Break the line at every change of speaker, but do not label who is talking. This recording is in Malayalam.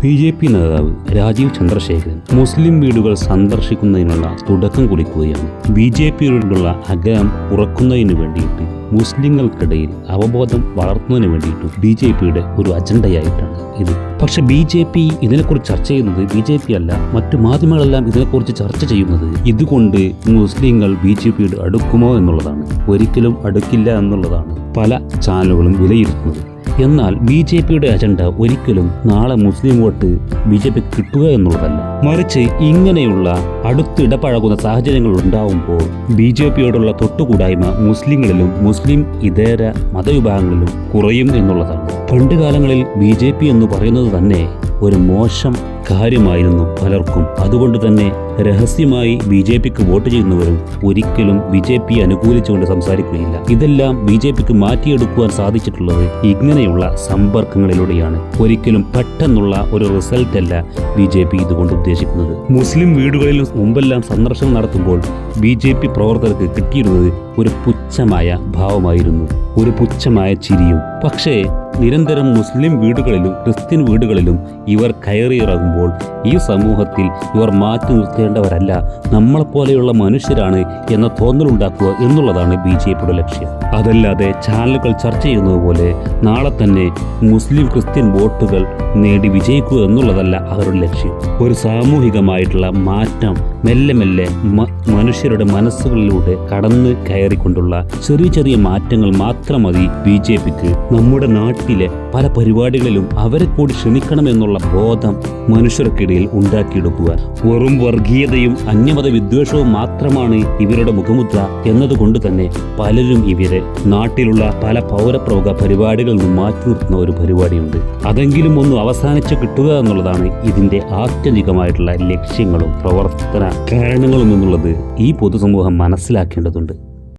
BJP നേതാവ് രാജീവ് ചന്ദ്രശേഖരൻ മുസ്ലിം വീടുകൾ സന്ദർശിക്കുന്നതിനുള്ള തുടക്കം കുറിക്കുകയാണ്. BJPയോടുള്ള അകലം കുറക്കുന്നതിന് വേണ്ടിയിട്ട് മുസ്ലിങ്ങൾക്കിടയിൽ അവബോധം വളർത്തുന്നതിന് വേണ്ടിയിട്ട് BJPയുടെ ഒരു അജണ്ടയായിട്ടാണ് ഇത്. പക്ഷെ BJP ഇതിനെക്കുറിച്ച് ചർച്ച ചെയ്യുന്നത് BJP അല്ല, മറ്റു മാധ്യമങ്ങളെല്ലാം ഇതിനെക്കുറിച്ച് ചർച്ച ചെയ്യുന്നത് ഇതുകൊണ്ട് മുസ്ലിങ്ങൾ BJPയോട് അടുക്കുമോ എന്നുള്ളതാണ്. ഒരിക്കലും അടുക്കില്ല എന്നുള്ളതാണ് പല ചാനലുകളും വിലയിരുത്തുന്നത്. എന്നാൽ BJPയുടെ അജണ്ട ഒരിക്കലും നാളെ മുസ്ലിം വോട്ട് BJPക്ക് കിട്ടുക എന്നുള്ളതല്ല, മറിച്ച് ഇങ്ങനെയുള്ള അടുത്തിടപഴകുന്ന സാഹചര്യങ്ങൾ ഉണ്ടാവുമ്പോൾ BJPയോടുള്ള തൊട്ടുകൂടായ്മ മുസ്ലിങ്ങളിലും മുസ്ലിം ഇതര മതവിഭാഗങ്ങളിലും കുറയും എന്നുള്ളതാണ്. പണ്ടുകാലങ്ങളിൽ BJP എന്ന് പറയുന്നത് തന്നെ ഒരു മോശം കാര്യമായിരുന്നു പലർക്കും. അതുകൊണ്ട് തന്നെ രഹസ്യമായി BJPക്ക് വോട്ട് ചെയ്യുന്നവരും ഒരിക്കലും BJP അനുകൂലിച്ചുകൊണ്ട് സംസാരിക്കുകയില്ല. ഇതെല്ലാം BJPക്ക് മാറ്റിയെടുക്കുവാൻ സാധിച്ചിട്ടുള്ളത് ഇങ്ങനെയുള്ള സമ്പർക്കങ്ങളിലൂടെയാണ്. ഒരിക്കലും പെട്ടെന്നുള്ള ഒരു റിസൾട്ട് അല്ല BJP ഇതുകൊണ്ട് ഉദ്ദേശിക്കുന്നത്. മുസ്ലിം വീടുകളിൽ മുമ്പെല്ലാം സന്ദർശനം നടത്തുമ്പോൾ BJP പ്രവർത്തകർക്ക് കിട്ടിയിരുന്നത് ഒരു പുച്ഛമായ ഭാവമായിരുന്നു, ഒരു പുച്ഛമായ ചിരിയും. പക്ഷേ നിരന്തരം മുസ്ലിം വീടുകളിലും ക്രിസ്ത്യൻ വീടുകളിലും ഇവർ കയറിയിറങ്ങുമ്പോൾ ഈ സമൂഹത്തിൽ ഇവർ മാറ്റി നിർത്തേണ്ടവരല്ല, നമ്മളെപ്പോലെയുള്ള മനുഷ്യരാണ് എന്ന തോന്നലുണ്ടാക്കുക എന്നുള്ളതാണ് BJPയുടെ ലക്ഷ്യം. അതല്ലാതെ ചാനലുകൾ ചർച്ച ചെയ്യുന്നത് പോലെ നാളെ തന്നെ മുസ്ലിം ക്രിസ്ത്യൻ വോട്ടുകൾ നേടി വിജയിക്കുക എന്നുള്ളതല്ല അവരുടെ ലക്ഷ്യം. ഒരു സാമൂഹികമായിട്ടുള്ള മാറ്റം മെല്ലെ മെല്ലെ മനുഷ്യരുടെ മനസ്സുകളിലൂടെ കടന്നു കയറിക്കൊണ്ടുള്ള ചെറിയ ചെറിയ മാറ്റങ്ങൾ മാത്രം മതി BJPക്ക് നമ്മുടെ നാട്ടിലെ പല പരിപാടികളിലും അവരെ കൂടി ക്ഷണിക്കണമെന്നുള്ള ബോധം മനുഷ്യർക്കിടയിൽ ഉണ്ടാക്കിയെടുക്കുവാൻ. വെറും വർഗീയതയും അന്യമത വിദ്വേഷവും മാത്രമാണ് ഇവരുടെ മുഖമുദ്ര എന്നതുകൊണ്ട് തന്നെ പലരും ഇവരെ നാട്ടിലുള്ള പല പൗരപ്രമുഖ പരിപാടികളിൽ നിന്ന് മാറ്റി നിർത്തുന്ന ഒരു പരിപാടിയുണ്ട്. അതെങ്കിലും ഒന്ന് അവസാനിച്ച് കിട്ടുക എന്നുള്ളതാണ് ഇതിന്റെ ആത്യന്തികമായിട്ടുള്ള ലക്ഷ്യങ്ങളും പ്രവർത്തന കാരണങ്ങളും എന്നുള്ളത് ഈ പൊതുസമൂഹം മനസ്സിലാക്കേണ്ടതുണ്ട്.